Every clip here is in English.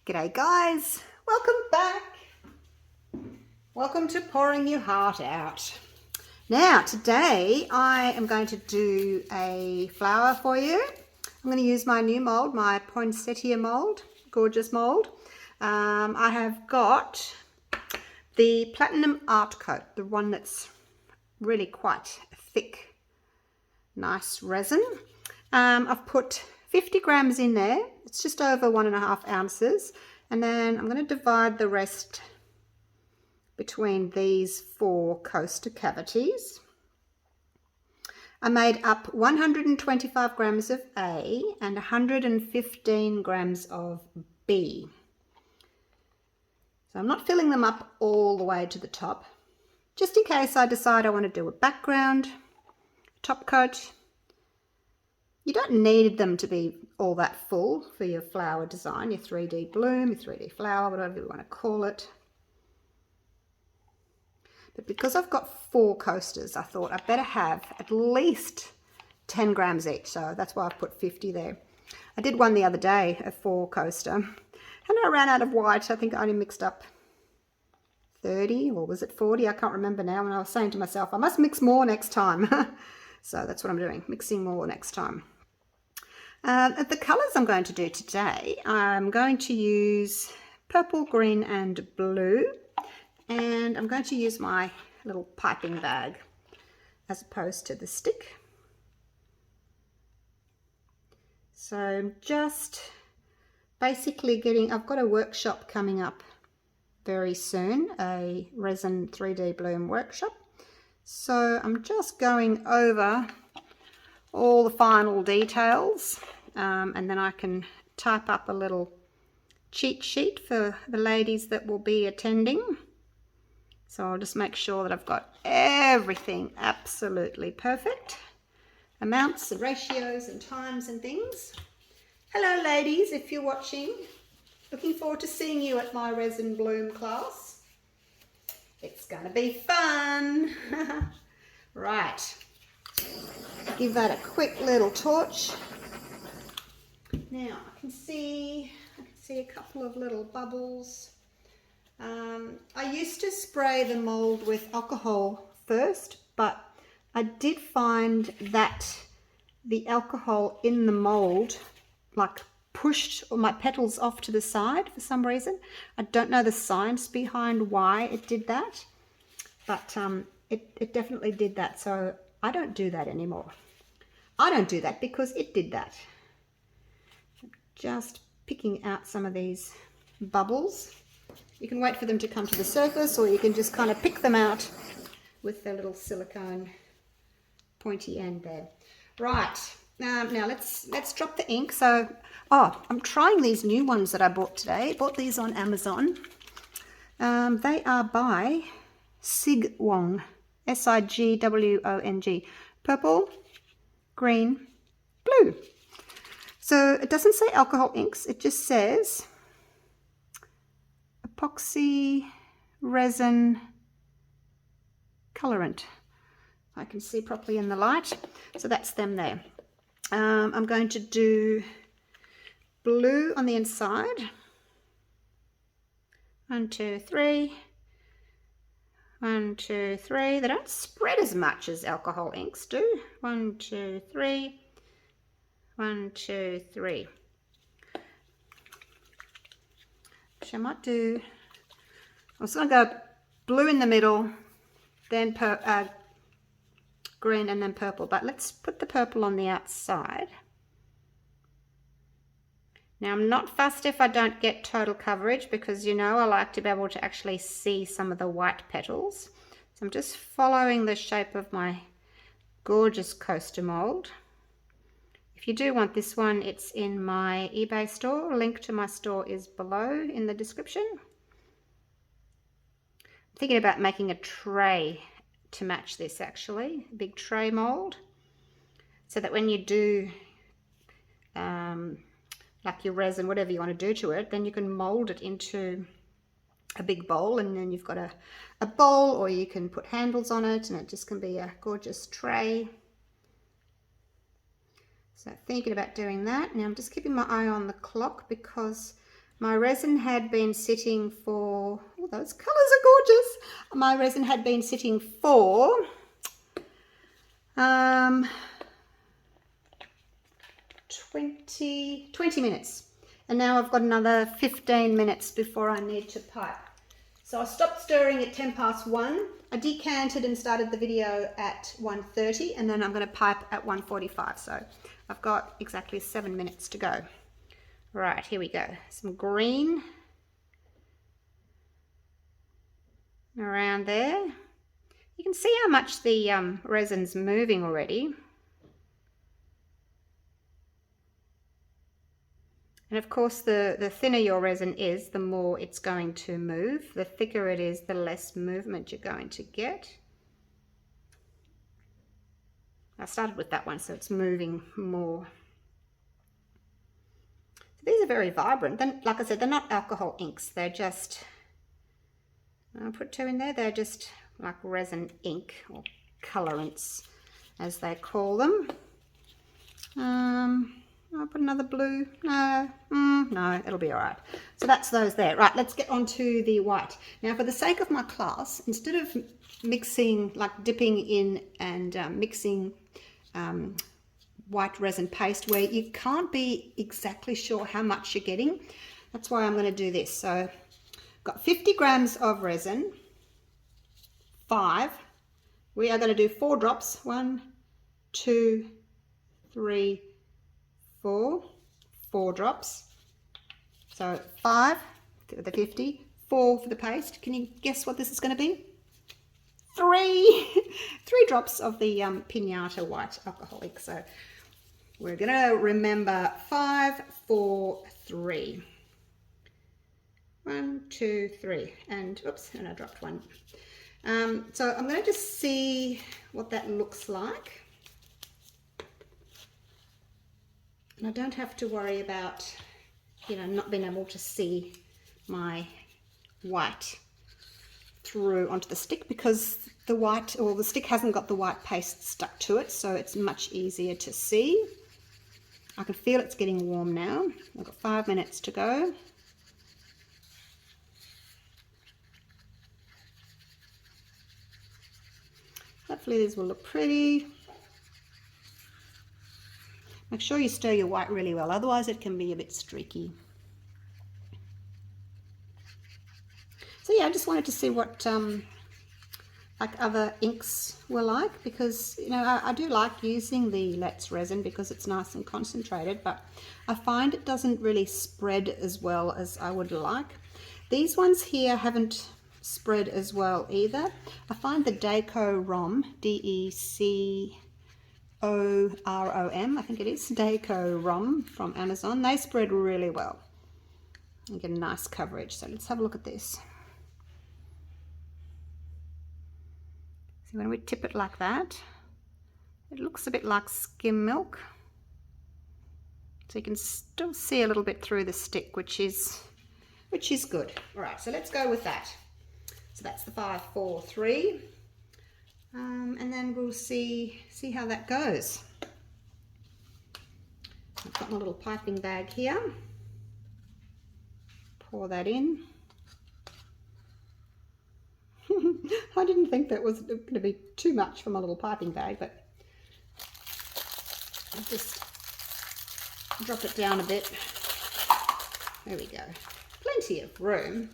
G'day guys, welcome back. Welcome to Pouring Your Heart Out. Now today I am going to do a flower for you. I'm going to use my new mold, my poinsettia mold, gorgeous mold. I have got the platinum art coat, the one that's really quite thick, nice resin. I've put 50 grams in there. It's just over 1.5 ounces. And then I'm going to divide the rest between these 4 coaster cavities. I made up 125 grams of A and 115 grams of B. So I'm not filling them up all the way to the top, just in case I decide I want to do a background, top coat. You don't need them to be all that full for your flower design, your 3D bloom, your 3D flower, whatever you want to call it. But because I've got 4 coasters, I thought I'd better have at least 10 grams each. So that's why I've put 50 there. I did one the other day, a 4 coaster, and I ran out of white. I think I only mixed up 30, or was it 40? I can't remember now. And I was saying to myself, I must mix more next time. So that's what I'm doing, mixing more next time. The colours I'm going to do today, I'm going to use purple, green and blue, and I'm going to use my little piping bag as opposed to the stick. So I'm just basically I've got a workshop coming up very soon, a resin 3D bloom workshop. So I'm just going over all the final details, and then I can type up a little cheat sheet for the ladies that will be attending. So I'll just make sure that I've got everything absolutely perfect, amounts and ratios and times and things. Hello ladies, if you're watching, looking forward to seeing you at my resin bloom class. It's gonna be fun. Right, give that a quick little torch. Now I can see a couple of little bubbles. I used to spray the mold with alcohol first, but I did find that the alcohol in the mold like pushed my petals off to the side for some reason. I don't know the science behind why it did that, but it definitely did that. So I don't do that anymore. I don't do that because it did that. Just picking out some of these bubbles. You can wait for them to come to the surface, or you can just kind of pick them out with the little silicone pointy end there. Right, now let's drop the ink. So, I'm trying these new ones that I bought today. Bought these on Amazon. They are by Sigwong, Sigwong, purple, green, blue. So it doesn't say alcohol inks, it just says epoxy resin colorant. I can see properly in the light. So that's them there. I'm going to do blue on the inside. 1, 2, 3. 1, 2, 3. They don't spread as much as alcohol inks do. 1, 2, 3. 1, 2, 3. So I might do, I'm just going to go blue in the middle, then green and then purple. But let's put the purple on the outside. Now I'm not fussed if I don't get total coverage, because you know I like to be able to actually see some of the white petals. So I'm just following the shape of my gorgeous coaster mold. If you do want this one, it's in my eBay store. A link to my store is below in the description. I'm thinking about making a tray to match this, actually, a big tray mold, so that when you do like your resin, whatever you want to do to it, then you can mold it into a big bowl, and then you've got a bowl, or you can put handles on it and it just can be a gorgeous tray. So thinking about doing that. Now I'm just keeping my eye on the clock because My resin had been sitting for, oh, those colours are gorgeous. My resin had been sitting for 20 minutes. And now I've got another 15 minutes before I need to pipe. So I stopped stirring at 1:10. I decanted and started the video at 1:30, and then I'm going to pipe at 1:45. So I've got exactly 7 minutes to go. Right, here we go. Some green around there. You can see how much the resin's moving already. And of course, the thinner your resin is, the more it's going to move. The thicker it is, the less movement you're going to get. I started with that one, so it's moving more. These are very vibrant. Then, like I said, they're not alcohol inks. They're just, I'll put 2 in there. They're just like resin ink, or colorants, as they call them. I'll put another blue. No, it'll be all right. So that's those there. Right, let's get on to the white. Now, for the sake of my class, instead of mixing, like dipping in and mixing white resin paste where you can't be exactly sure how much you're getting, that's why I'm going to do this. So I've got 50 grams of resin, 5. We are going to do 4 drops. 1, 2, 3, 4 drops. So 5 for the 50, 4 for the paste. Can you guess what this is going to be? 3 drops of the Pinata white alcoholic. So we're going to remember 5, 4, 3. 1, 2, 3, and oops, and I dropped 1. So I'm going to just see what that looks like. And I don't have to worry about, not being able to see my white through onto the stick, because the white, or the stick hasn't got the white paste stuck to it, so it's much easier to see. I can feel it's getting warm now. I've got 5 minutes to go. Hopefully these will look pretty. Make sure you stir your white really well, otherwise it can be a bit streaky. So yeah, I just wanted to see what like other inks were like, because I do like using the Let's resin because it's nice and concentrated, but I find it doesn't really spread as well as I would like. These ones here haven't spread as well either. I find the Deco Rom, D-E-C-O-R-O-M, I think it is, Deco Rom from Amazon, they spread really well. You get a nice coverage. So let's have a look at this. So when we tip it like that, it looks a bit like skim milk. So you can still see a little bit through the stick, which is good. All right, so let's go with that. So that's the 5, 4, 3. And then we'll see how that goes. I've got my little piping bag here. Pour that in. I didn't think that was going to be too much for my little piping bag, but I'll just drop it down a bit. There we go. Plenty of room.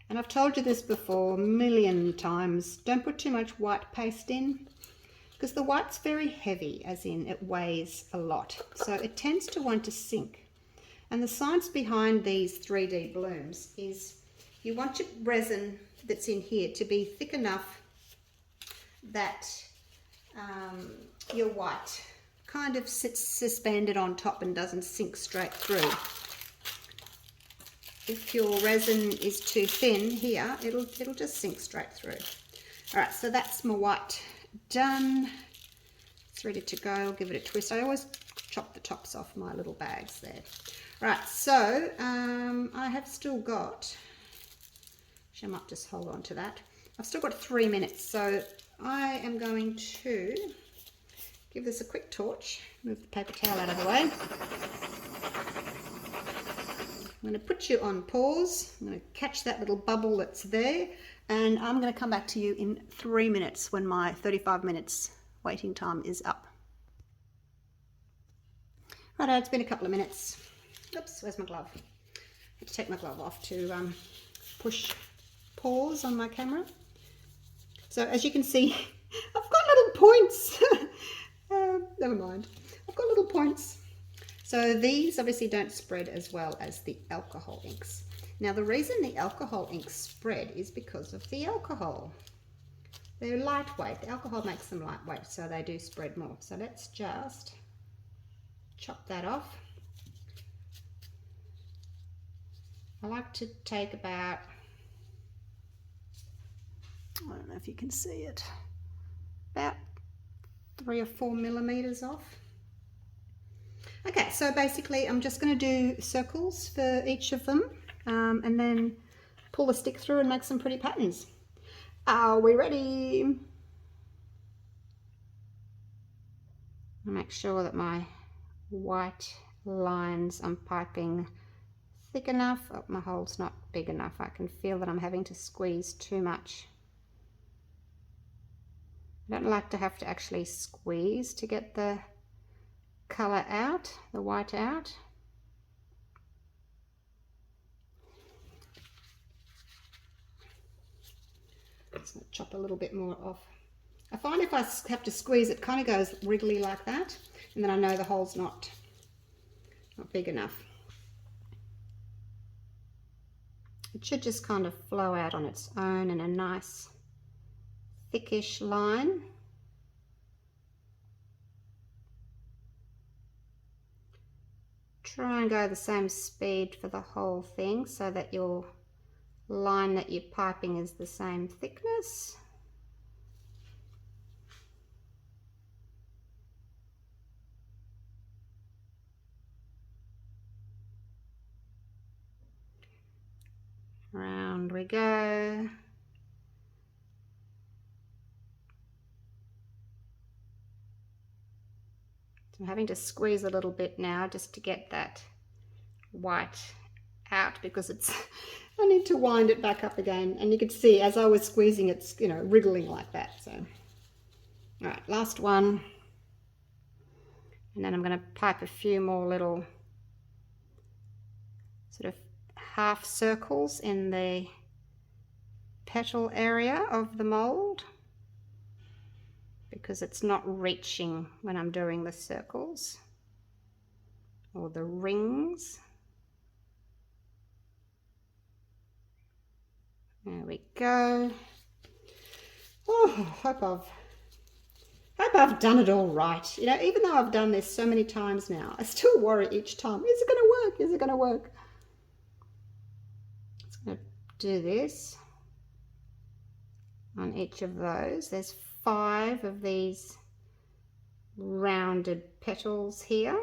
And I've told you this before a million times, don't put too much white paste in, because the white's very heavy, as in it weighs a lot. So it tends to want to sink. And the science behind these 3D blooms is you want your resin that's in here to be thick enough that your white kind of sits suspended on top and doesn't sink straight through. If your resin is too thin here, it'll just sink straight through. All right, so that's my white done. It's ready to go. I'll give it a twist. I always chop the tops off my little bags there. Right, so I have still got, I might just hold on to that. I've still got 3 minutes, so I am going to give this a quick torch. Move the paper towel out of the way. I'm going to put you on pause. I'm going to catch that little bubble that's there, and I'm going to come back to you in 3 minutes when my 35 minutes waiting time is up. Righto, it's been a couple of minutes. Oops, where's my glove? I had to take my glove off to push pause on my camera. So as you can see, I've got little points. Never mind. I've got little points. So these obviously don't spread as well as the alcohol inks. Now the reason the alcohol inks spread is because of the alcohol. They're lightweight. The alcohol makes them lightweight, so they do spread more. So let's just chop that off. I like to take about, I don't know if you can see it, about 3 or 4 millimeters off. Okay, so basically I'm just going to do circles for each of them and then pull the stick through and make some pretty patterns. Are we ready? Make sure that my white lines I'm piping thick enough. Oh, my hole's not big enough. I can feel that I'm having to squeeze too much. I don't like to have to actually squeeze to get the colour out, the white out. Just going to chop a little bit more off. I find if I have to squeeze, it kind of goes wriggly like that, and then I know the hole's not big enough. It should just kind of flow out on its own in a nice thickish line. Try and go the same speed for the whole thing so that your line that you're piping is the same thickness. Round we go. I'm having to squeeze a little bit now just to get that white out because it's I need to wind it back up again, and you can see as I was squeezing it's, you know, wriggling like that. So all right, last one, and then I'm going to pipe a few more little sort of half circles in the petal area of the mold because it's not reaching when I'm doing the circles or the rings. There we go. Oh, hope I've done it all right. You know, even though I've done this so many times now, I still worry each time. Is it going to work? Is it going to work? It's going to do this on each of those. There's 5 of these rounded petals here.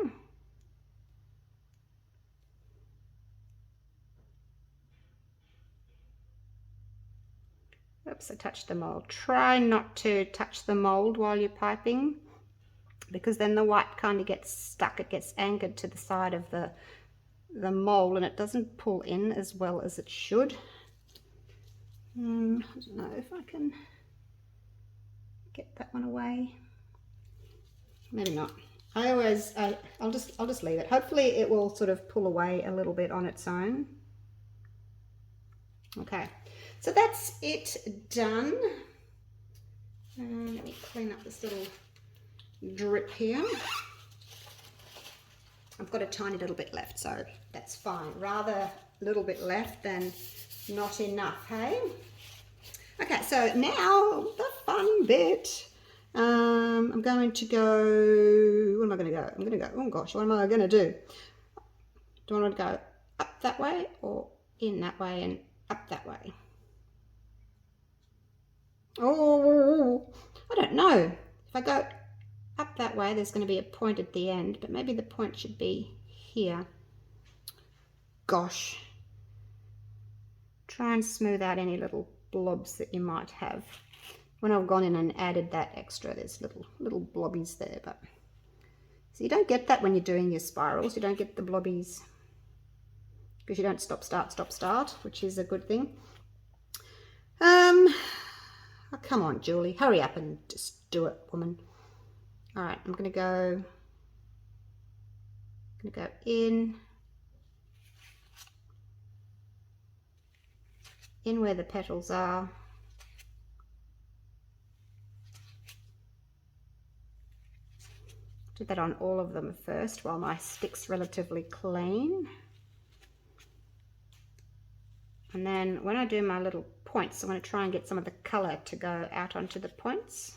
Oops, I touched the mold. Try not to touch the mold while you're piping because then the white kind of gets stuck. It gets anchored to the side of the mold and it doesn't pull in as well as it should. I don't know if I can get that one away. Maybe not. I'll just leave it. Hopefully it will sort of pull away a little bit on its own. Okay, so that's it done. Let me clean up this little drip here. I've got a tiny little bit left, so that's fine. Rather a little bit left than not enough, hey? Okay, so now the fun bit. I'm going to go, where am I going to go? I'm going to go, oh gosh, what am I going to do? Do I want to go up that way or in that way and up that way? Oh, I don't know. If I go up that way, there's going to be a point at the end, but maybe the point should be here. Gosh. Try and smooth out any little blobs that you might have. when I've gone in and added that extra, there's little blobbies there, but so you don't get that when you're doing your spirals. You don't get the blobbies because you don't stop, start, which is a good thing. Oh, come on, Julie, hurry up and just do it, woman. All right, I'm gonna go in where the petals are. Do that on all of them first while my stick's relatively clean. And then when I do my little points, I'm going to try and get some of the colour to go out onto the points.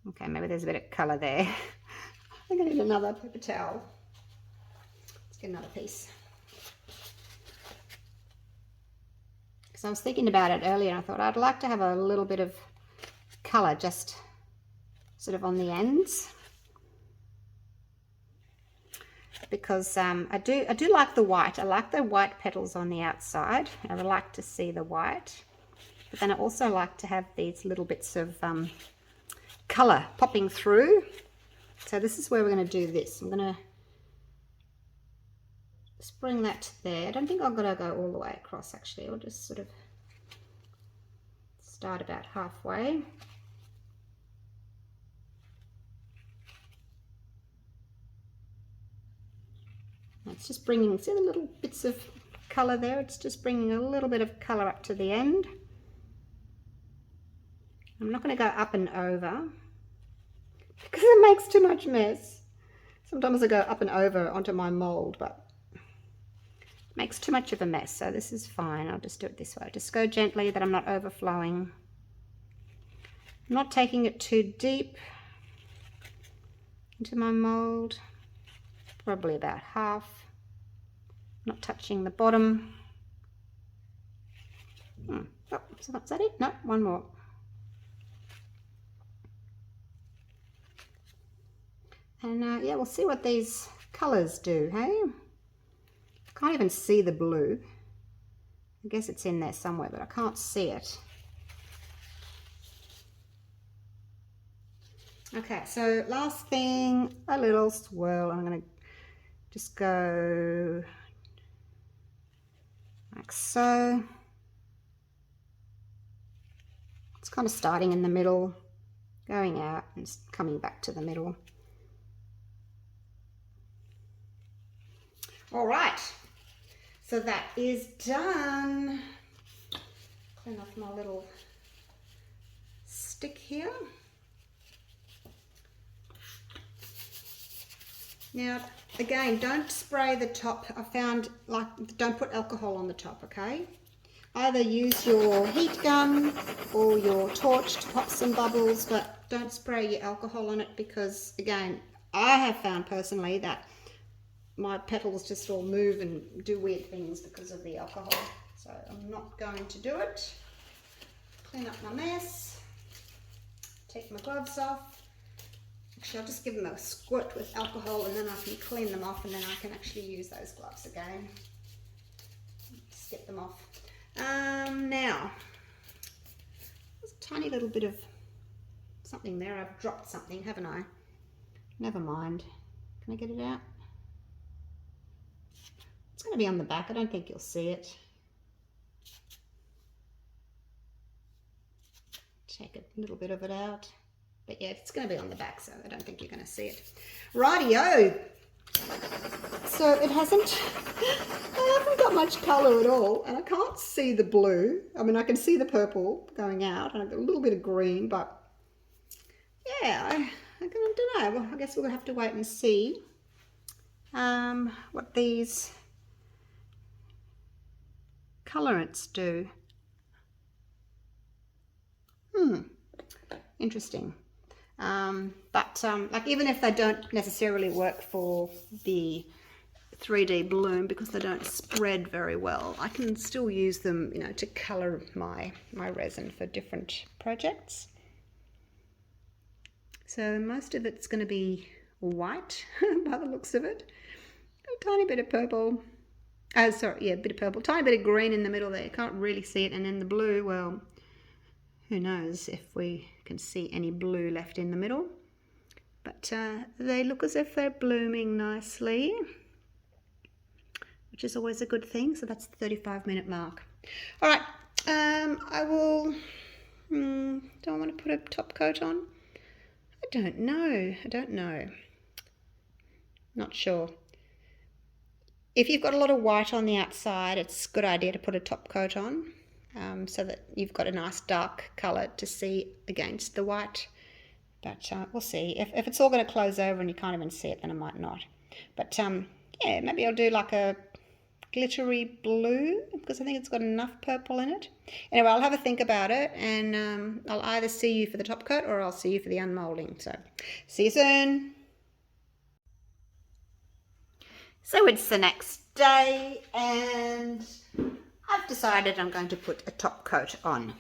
Okay, maybe there's a bit of colour there. I think I need another paper towel. Let's get another piece. Because I was thinking about it earlier and I thought I'd like to have a little bit of colour just sort of on the ends. Because I do like the white. I like the white petals on the outside. I would like to see the white. But then I also like to have these little bits of colour popping through. So this is where we're going to do this. I'm going to just bring that there. I don't think I've got to go all the way across actually. I'll just sort of start about halfway. It's just bringing, see the little bits of colour there? It's just bringing a little bit of colour up to the end. I'm not going to go up and over because it makes too much mess. Sometimes I go up and over onto my mould, but it makes too much of a mess. So this is fine. I'll just do it this way. Just go gently that I'm not overflowing. I'm not taking it too deep into my mould. Probably about half. Not touching the bottom. Oh, so that's that it? No, one more. And yeah, we'll see what these colours do, hey? Can't even see the blue. I guess it's in there somewhere, but I can't see it. Okay, so last thing, a little swirl. I'm going to just go like so. It's kind of starting in the middle, going out and coming back to the middle. All right, so that is done. Clean off my little stick here. Now, again, don't spray the top. I found, like, don't put alcohol on the top, okay? Either use your heat gun or your torch to pop some bubbles, but don't spray your alcohol on it because, again, I have found personally that my petals just all move and do weird things because of the alcohol. So I'm not going to do it. Clean up my mess. Take my gloves off. Actually, I'll just give them a squirt with alcohol and then I can clean them off and then I can actually use those gloves again. Just get them off. Now, there's a tiny little bit of something there. I've dropped something, haven't I? Never mind. Can I get it out? It's going to be on the back. I don't think you'll see it. Take a little bit of it out. But yeah, it's going to be on the back, so I don't think you're going to see it. Rightio. So it hasn't got much colour at all, and I can't see the blue. I mean, I can see the purple going out, and I've got a little bit of green, but yeah, I don't know. Well, I guess we'll have to wait and see what these colorants do. Interesting. Like even if they don't necessarily work for the 3D bloom because they don't spread very well, I can still use them, you know, to color my resin for different projects. So most of it's going to be white by the looks of it. A tiny bit of purple. Oh, sorry, yeah, a bit of purple. Tiny bit of green in the middle there. Can't really see it. And then the blue, well, who knows if we can see any blue left in the middle. But they look as if they're blooming nicely, which is always a good thing. So that's the 35-minute mark. All right, I will, do I want to put a top coat on? I don't know. Not sure. If you've got a lot of white on the outside, it's a good idea to put a top coat on so that you've got a nice dark colour to see against the white. But we'll see. If it's all going to close over and you can't even see it, then I might not. But yeah, maybe I'll do like a glittery blue because I think it's got enough purple in it. Anyway, I'll have a think about it, and I'll either see you for the top coat or I'll see you for the unmolding. So see you soon. So it's the next day and I've decided I'm going to put a top coat on.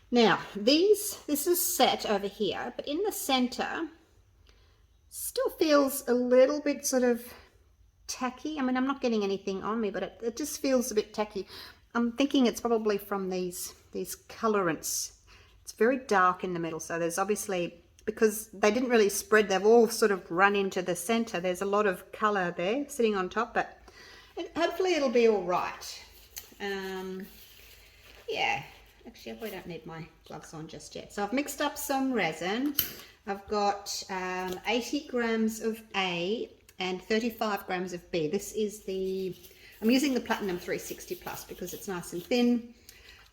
Now this is set over here, but in the center still feels a little bit sort of tacky. I mean, I'm not getting anything on me, but it just feels a bit tacky. I'm thinking it's probably from these colorants. It's very dark in the middle, so there's obviously, because they didn't really spread, they've all sort of run into the center. There's a lot of color there sitting on top, but hopefully it'll be all right. Yeah, actually I probably don't need my gloves on just yet. So I've mixed up some resin. I've got 80 grams of A and 35 grams of B. This is I'm using the Platinum 360 Plus because it's nice and thin,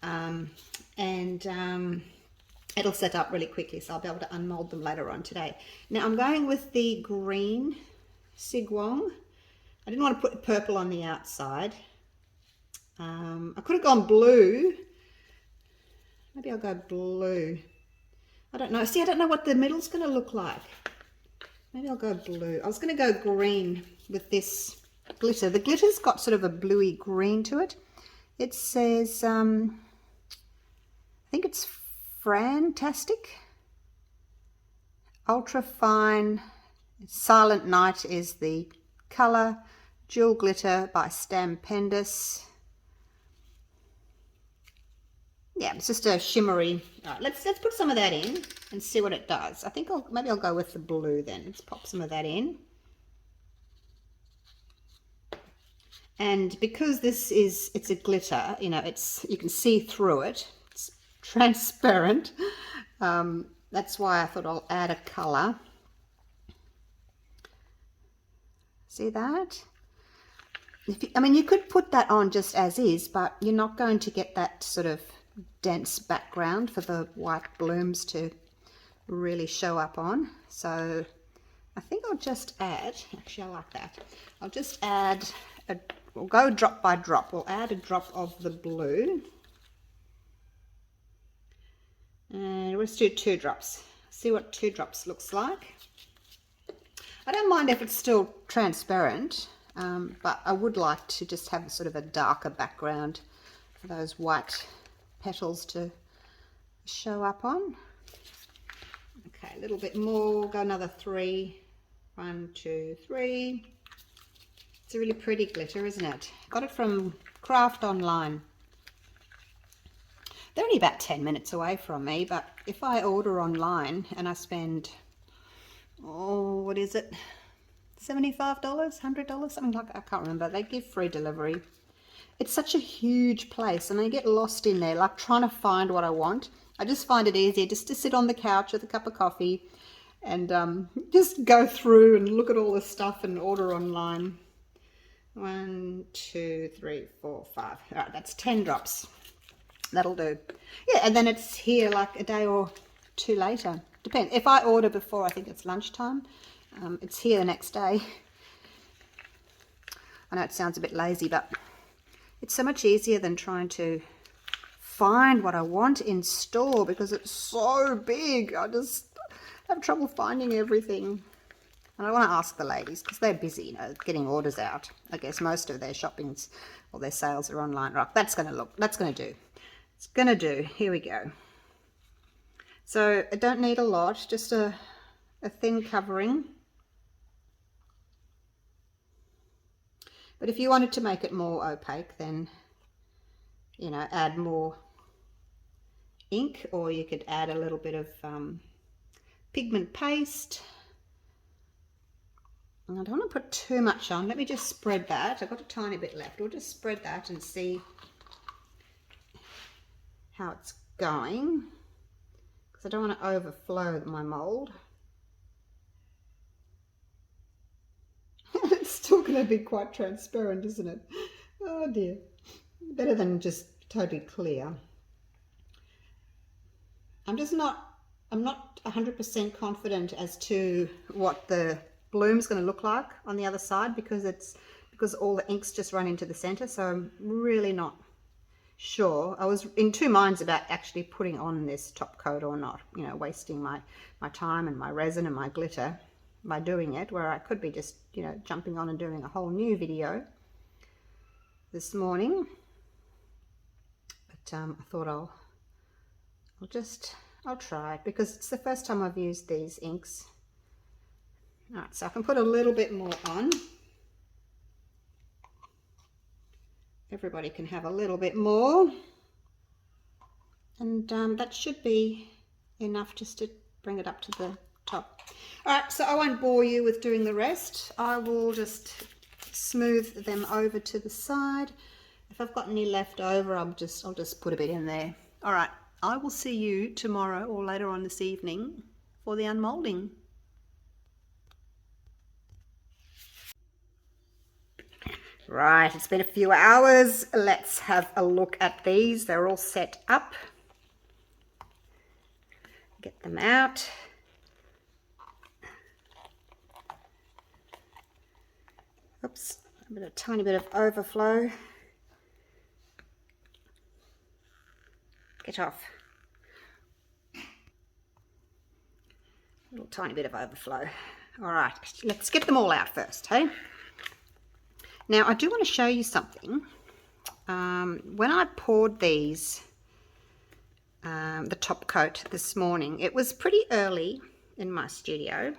and it'll set up really quickly, so I'll be able to unmold them later on today. Now I'm going with the green Sigwong. I didn't want to put purple on the outside. I could have gone blue. Maybe I'll go blue. I don't know. See, I don't know what the middle's going to look like. Maybe I'll go blue. I was going to go green with this glitter. The glitter's got sort of a bluey green to it. It says, I think it's Fantastic. Ultra Fine Silent Night is the colour. Jewel Glitter by Stampendous. Yeah, it's just a shimmery. All right, let's put some of that in and see what it does. I think maybe I'll go with the blue then. Let's pop some of that in. And because it's a glitter, you know, you can see through it. It's transparent. That's why I thought I'll add a colour. See that? I mean, you could put that on just as is, but you're not going to get that sort of dense background for the white blooms to really show up on. So I think I'll just add, actually I like that, I'll just add, we'll go drop by drop. We'll add a drop of the blue, and let's do 2 drops. See what 2 drops looks like. I don't mind if it's still transparent, but I would like to just have sort of a darker background for those white petals to show up on. Okay, a little bit more, go another 3. 1, 2, 3. It's a really pretty glitter, isn't it? Got it from Craft Online. They're only about 10 minutes away from me, but if I order online and I spend, oh, what is it? $75, $100, something like that. I can't remember. They give free delivery. It's such a huge place and I get lost in there, like trying to find what I want. I just find it easier just to sit on the couch with a cup of coffee and just go through and look at all this stuff and order online. 1, 2, 3, 4, 5. All right, that's 10 drops. That'll do. Yeah, and then it's here like a day or 2 later. Depends. If I order before, I think it's lunchtime, it's here the next day. I know it sounds a bit lazy, but it's so much easier than trying to find what I want in store because it's so big. I just have trouble finding everything. And I want to ask the ladies because they're busy, you know, getting orders out. I guess most of their shoppings or their sales are online. Right, that's going to do. It's going to do. Here we go. So I don't need a lot, just a thin covering. But if you wanted to make it more opaque, then, you know, add more ink, or you could add a little bit of pigment paste. And I don't want to put too much on. Let me just spread that. I've got a tiny bit left. We'll just spread that and see how it's going, because I don't want to overflow my mold. It's still going to be quite transparent, isn't it? Oh dear. Better than just totally clear. I'm not 100% confident as to what the bloom's going to look like on the other side, because all the ink's just run into the center, so I'm really not sure. I was in two minds about actually putting on this top coat or not, you know, wasting my time and my resin and my glitter by doing it, where I could be just, you know, jumping on and doing a whole new video this morning. But I thought I'll try it, because it's the first time I've used these inks. All right, so I can put a little bit more on. Everybody can have a little bit more, and that should be enough just to bring it up to the top. All right, so I won't bore you with doing the rest. I will just smooth them over to the side. If I've got any left over, I'll just put a bit in there. All right, I will see you tomorrow or later on this evening for the unmolding. Right, it's been a few hours. Let's have a look at these. They're all set up. Get them out. Oops, a tiny bit of overflow. Get off. A little tiny bit of overflow. All right, let's get them all out first, hey? Now, I do want to show you something. When I poured these, the top coat this morning, it was pretty early in my studio.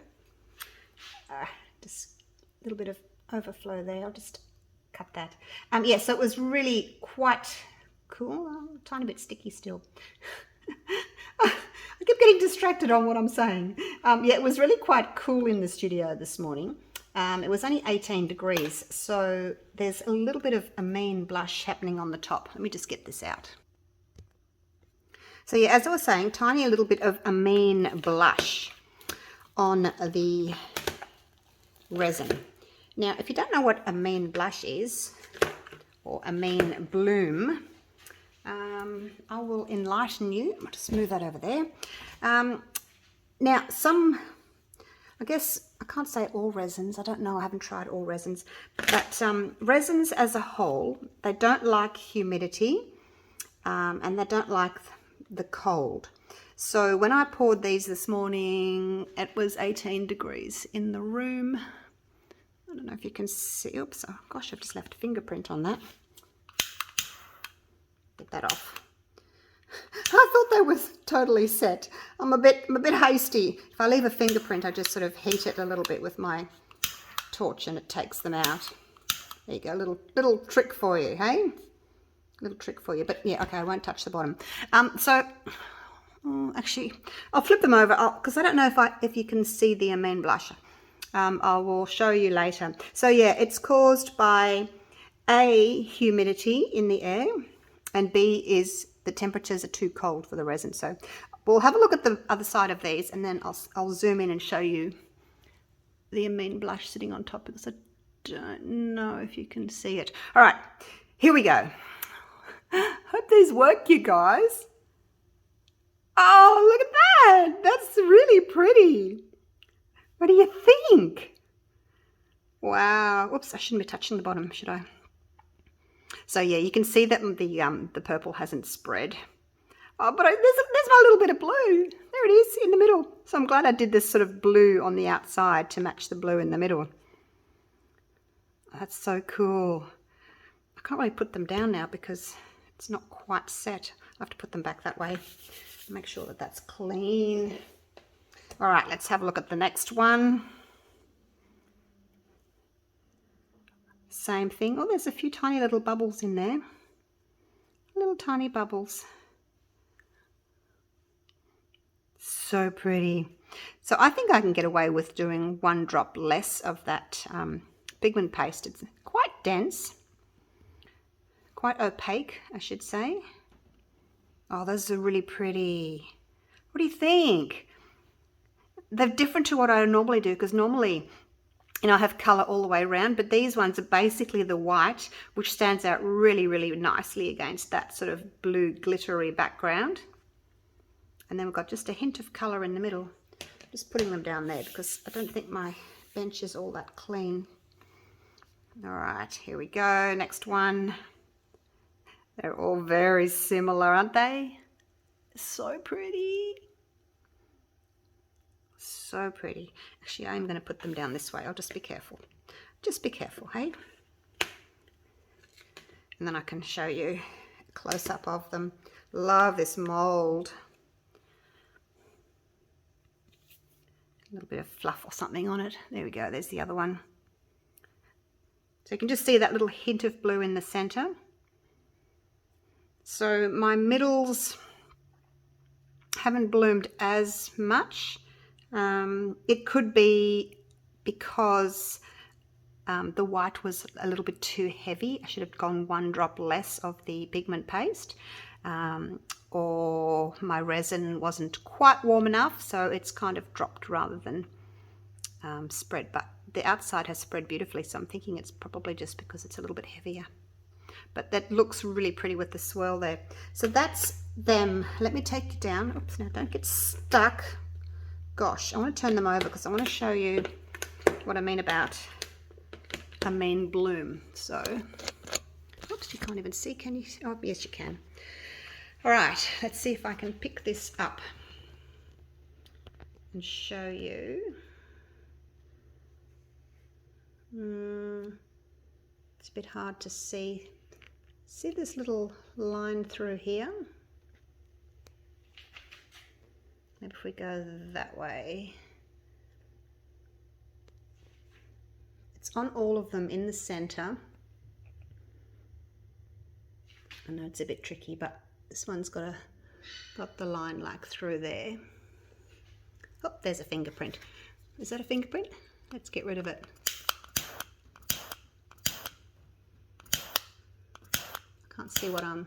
Just a little bit of overflow there. I'll just cut that. Yeah, so it was really quite cool. A tiny bit sticky still. I keep getting distracted on what I'm saying. Yeah, it was really quite cool in the studio this morning. It was only 18 degrees, so there's a little bit of a mean blush happening on the top. Let me just get this out. So yeah, as I was saying, tiny little bit of a mean blush on the resin. Now, if you don't know what a mean blush is, or a mean bloom, I will enlighten you. I'll just move that over there. Now, I guess I can't say all resins. I don't know. I haven't tried all resins. But resins as a whole, they don't like humidity and they don't like the cold. So when I poured these this morning, it was 18 degrees in the room. I don't know if you can see. Oops, oh gosh, I've just left a fingerprint on that. Get that off. I thought they was totally set. I'm a bit hasty. If I leave a fingerprint, I just sort of heat it a little bit with my torch and it takes them out. There you go, little trick for you, hey? Little trick for you. But yeah, okay, I won't touch the bottom. Actually, I'll flip them over because I don't know if you can see the amine blush. I will show you later. So yeah, it's caused by A, humidity in the air, and B is the temperatures are too cold for the resin. So we'll have a look at the other side of these, and then I'll zoom in and show you the amine blush sitting on top, because I don't know if you can see it. All right, here we go. Hope these work, you guys. Oh, look at that. That's really pretty. What do you think? Wow. Oops, I shouldn't be touching the bottom, should I? So yeah, you can see that the purple hasn't spread. Oh, but there's my little bit of blue. There it is in the middle. So I'm glad I did this sort of blue on the outside to match the blue in the middle. That's so cool. I can't really put them down now because it's not quite set. I have to put them back that way. Make sure that that's clean. All right, let's have a look at the next one. same thing. Oh, there's a few tiny little bubbles in there. Little tiny bubbles. So pretty. So I think I can get away with doing 1 drop less of that pigment paste. It's quite dense, quite opaque, I should say. Oh, those are really pretty. What do you think? They're different to what I normally do, because normally, you know, I have color all the way around, but these ones are basically the white, which stands out really, really nicely against that sort of blue glittery background. And then we've got just a hint of color in the middle. Just putting them down there because I don't think my bench is all that clean. All right, here we go. Next one. They're all very similar, aren't they? So pretty. So pretty. Actually, I'm going to put them down this way. I'll just be careful. Just be careful, hey? And then I can show you a close-up of them. Love this mold. A little bit of fluff or something on it. There we go. There's the other one. So you can just see that little hint of blue in the center. So my middles haven't bloomed as much. It could be because the white was a little bit too heavy. I should have gone 1 drop less of the pigment paste, or my resin wasn't quite warm enough, so it's kind of dropped rather than spread. But the outside has spread beautifully, so I'm thinking it's probably just because it's a little bit heavier. But that looks really pretty with the swirl there. So that's them. Let me take you down. Oops, now don't get stuck. Gosh, I want to turn them over because I want to show you what I mean about a mean bloom. So, oops, you can't even see, can you? Oh, yes, you can. All right, let's see if I can pick this up and show you. It's a bit hard to see. See this little line through here? Maybe if we go that way. It's on all of them in the center. I know it's a bit tricky, but this one's got the line like through there. Oh, there's a fingerprint. Is that a fingerprint? Let's get rid of it. I can't see what I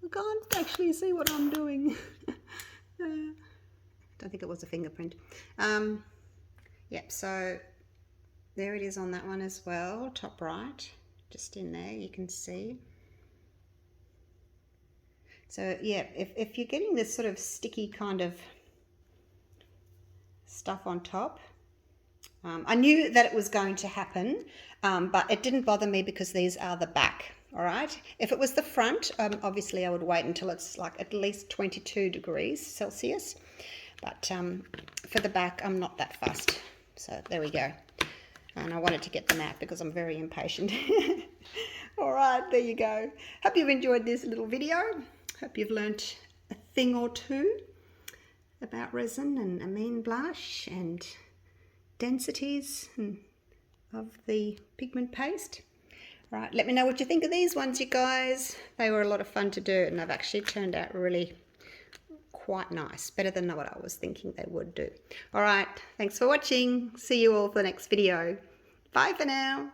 can't actually see what I'm doing. Don't think it was a fingerprint. Yep, so there it is on that one as well, top right, just in there you can see. So yeah, if you're getting this sort of sticky kind of stuff on top, I knew that it was going to happen, but it didn't bother me because these are the back. All right, if it was the front, obviously I would wait until it's like at least 22 degrees Celsius, but for the back I'm not that fussed. So there we go. And I wanted to get them out because I'm very impatient. All right, there you go. Hope you've enjoyed this little video. Hope you've learnt a thing or two about resin and amine blush and densities of the pigment paste. Right, let me know what you think of these ones, you guys. They were a lot of fun to do, and they've actually turned out really quite nice. Better than what I was thinking they would do. All right, thanks for watching. See you all for the next video. Bye for now.